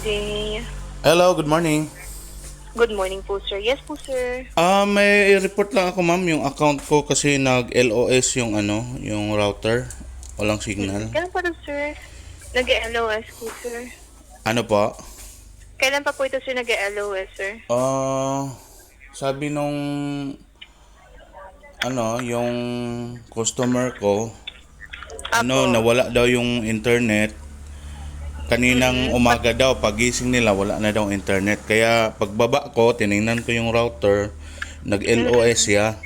Day. Hello, good morning. Good morning po, sir. Yes po, sir. May report lang ako ma'am, yung account ko kasi nag-LOS yung yung router. Walang signal. Kailan pa to, sir? Nag-LOS po, sir. Ano po? Kailan pa po ito, sir, nag-LOS, sir? Sabi nung yung customer ko, Apo. nawala daw yung internet. Kaninang umaga daw, pagising nila, wala na daw internet. Kaya pagbaba ko, tiningnan ko yung router, nag-LOS ya.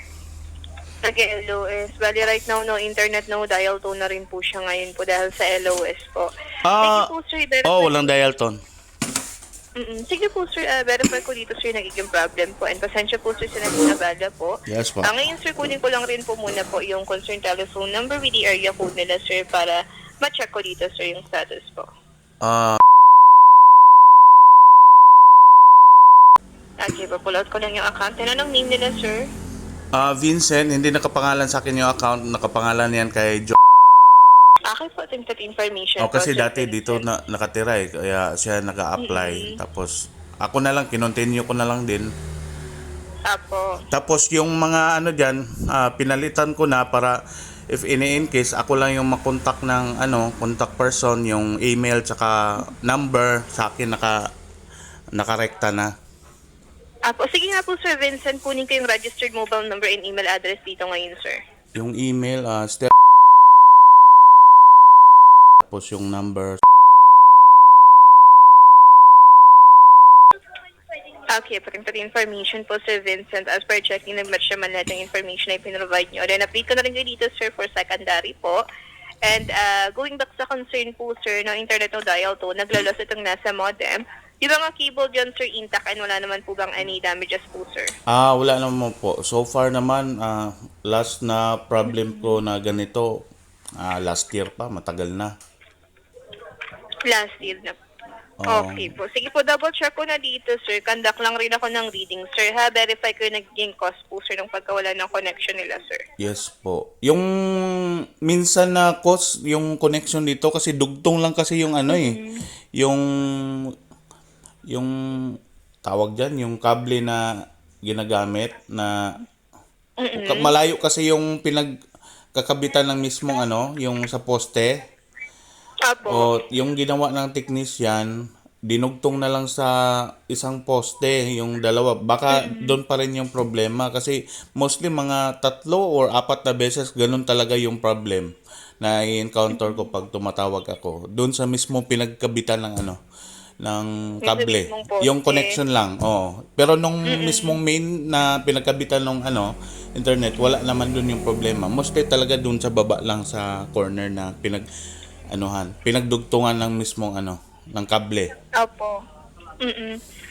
Nag-LOS. Bali, right now, no internet, no dial tone na rin po siya ngayon po dahil sa LOS po. Sige Ah, po, sir. Verify walang dial tone. Sige po, sir. Verify ko dito, sir, nagiging problem po. And pasensya po, sir, sa naging abala po. Yes po. Ngayon, sir, kunin ko lang rin po muna po yung concerned telephone number with the area code nila, sir, para ma-check ko dito, sir, yung status po. Okay, pa-pull out ko lang yung account. Ano ang name nila, sir? Vincent, hindi nakapangalan sa akin yung account, nakapangalan yan kay Joe. Okay po, that information. Kasi po, sir, dati dito nakatira kaya siya nag-a-apply. Tapos ako na lang, kinontinue ko na lang din. Apo. Tapos yung mga diyan, pinalitan ko na para if in case ako lang yung makontak ng contact person, yung email tsaka number sa akin nakarekta na. Apo, sige nga po, sir Vincent, kunin ko yung registered mobile number and email address dito ngayon, sir. Yung email tapos yung number. Okay, pati information po, Sir Vincent. As per checking, nag-match naman lahat ng information na ipinrovide nyo. Then, update ko na rin kayo dito, sir, for secondary po. And going back sa concern po, sir, ng internet no dial to, naglalos itong nasa modem. Yung mga cable dyan, sir, intact and wala naman po bang any damages po, sir? Wala naman po. So far naman, last na problem ko na ganito, last year pa, matagal na. Last year na. Okay po. Sige po, double check ko na dito, sir. Conduct lang rin ako ng reading, sir. Verify ko yung naging cause po, sir, ng pagkawala ng connection nila, sir. Yes po. Yung minsan na cause yung connection dito kasi dugtong lang kasi yung yung tawag diyan, yung kable na ginagamit na malayo kasi yung pinagkakabitan ng mismong yung sa poste. Apo. Yung ginawa ng technician, dinugtong na lang sa isang poste, yung dalawa. Baka doon pa rin yung problema kasi mostly mga 3 or 4 na beses ganun talaga yung problem na i-encounter ko pag tumatawag ako. Doon sa mismo pinagkabitan ng ng kable. Yung connection lang. Pero nung mismong main na pinagkabitan ng internet, wala naman doon yung problema. Mostly talaga doon sa baba lang sa corner na pinagdugtungan ng mismong ng kable. Opo.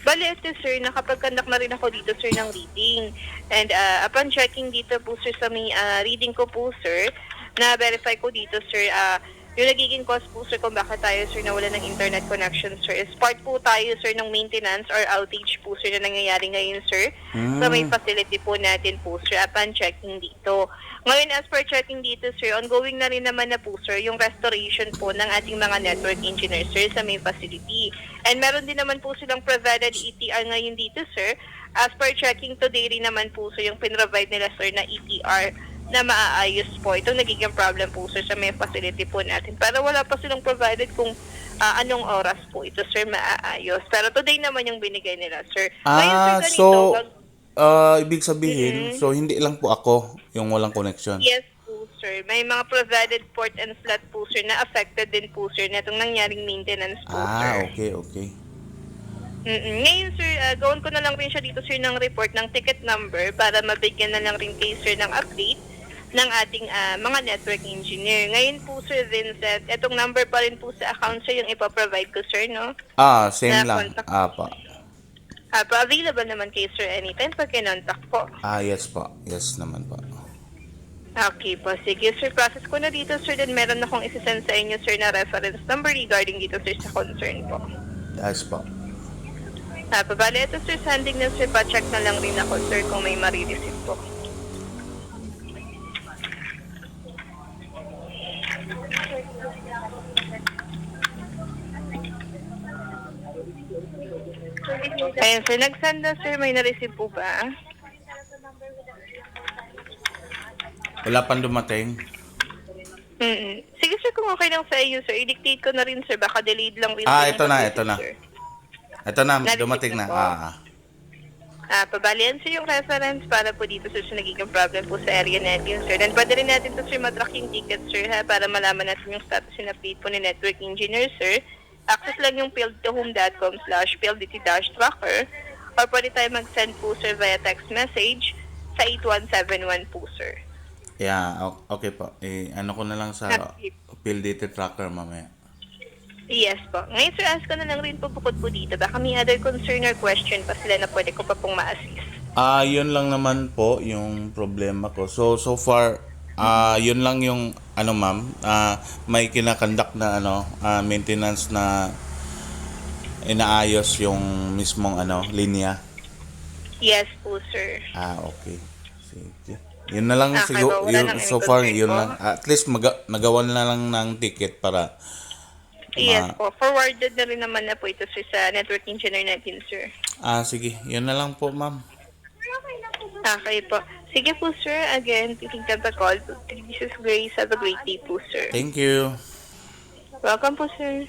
Bali, ito, sir, nakapag-conduct na rin ako dito, sir, ng reading. And upon checking dito po, sir, sa may reading ko po, sir, na-verify ko dito, sir, yung nagiging cause po, sir, kung bakit tayo, sir, nawala ng internet connection, sir, is part po tayo, sir, ng maintenance or outage po, sir, na nangyayari ngayon, sir, sa may facility po natin po, sir, upon checking dito. Ngayon, as per checking dito, sir, ongoing na rin naman na po, sir, yung restoration po ng ating mga network engineers, sir, sa may facility. And meron din naman po silang provided ETR ngayon dito, sir. As per checking today rin naman po, sir, yung pinrovide nila, sir, na ETR na maaayos po. Itong nagiging problem po, sir, sa may facility po natin. Pero wala pa silang provided kung anong oras po ito, sir, maaayos. Pero today naman yung binigay nila, sir. Ngayon, sir, ganito, ibig sabihin, so hindi lang po ako yung walang connection. Yes po, sir. May mga provided port and slot po, sir, na affected din po, sir, na itong nangyaring maintenance po, sir. Okay. Ngayon, sir, gawin ko na lang rin siya dito, sir, ng report ng ticket number para mabigyan na lang rin kayo, sir, ng update ng ating mga network engineer. Ngayon po, Sir Vincent, itong number pa rin po sa account, sir, yung ipaprovide ko, sir, no? Same Na lang. contact. Pa. Available naman kayo, sir, anytime pag kinontak po. Yes po. Yes naman po. Okay po. Sige, sir. Process ko na dito, sir. Then meron akong isasend sa inyo, sir, na reference number regarding dito, sir, sa concern po. Yes po. Bale, ito, sir, sending na, sir. Pa-check na lang rin ako, sir, kung may marireceive po. Ayan, sir. Nag-send na, sir. May na-receive po ba? Wala pang dumating. Sige, sir. Kung okay lang sa iyo, sir. I-dictate ko na rin, sir. Baka delayed lang rin po yung Ito na, pag-receive, ito na. sir. Ito na, Na-receive dumating na na. po. Pabalian, sir, yung reference para po dito, sir, sa nagiging problem po sa area natin, sir. Then, pwede rin natin to, sir, matrack yung ticket, sir, ha, para malaman natin yung status and update po ni network engineer, sir. Access lang yung fieldtohome.com/PLDT-tracker or pwede tayo mag-send po, sir, via text message sa 8171 po, sir. Yeah, okay po. Ano ko na lang sa Okay. PLDT tracker mamaya. Yes po. Ngayon, sir, ask ko na lang rin po bukod po dito. Baka may other concern or question pa sila na pwede ko pa pong ma-assist. Yun lang naman po yung problema ko. So far, yun lang yung ano ma'am, may kinakandak na maintenance na inaayos yung mismong linya. Yes po, sir. Okay. Sige. Yun na lang Okay, siguro. wala nang So far, concern yun po. lang. At least nagawan na lang ng ticket para Yes po. Forwarded na rin naman na po ito, sir, sa network engineer natin, sir. sige. Yun na lang po ma'am. Okay po. Sige po, sir. Again, picking up the call. This is Grace. Have a great day po, sir. Thank you. Welcome po, sir.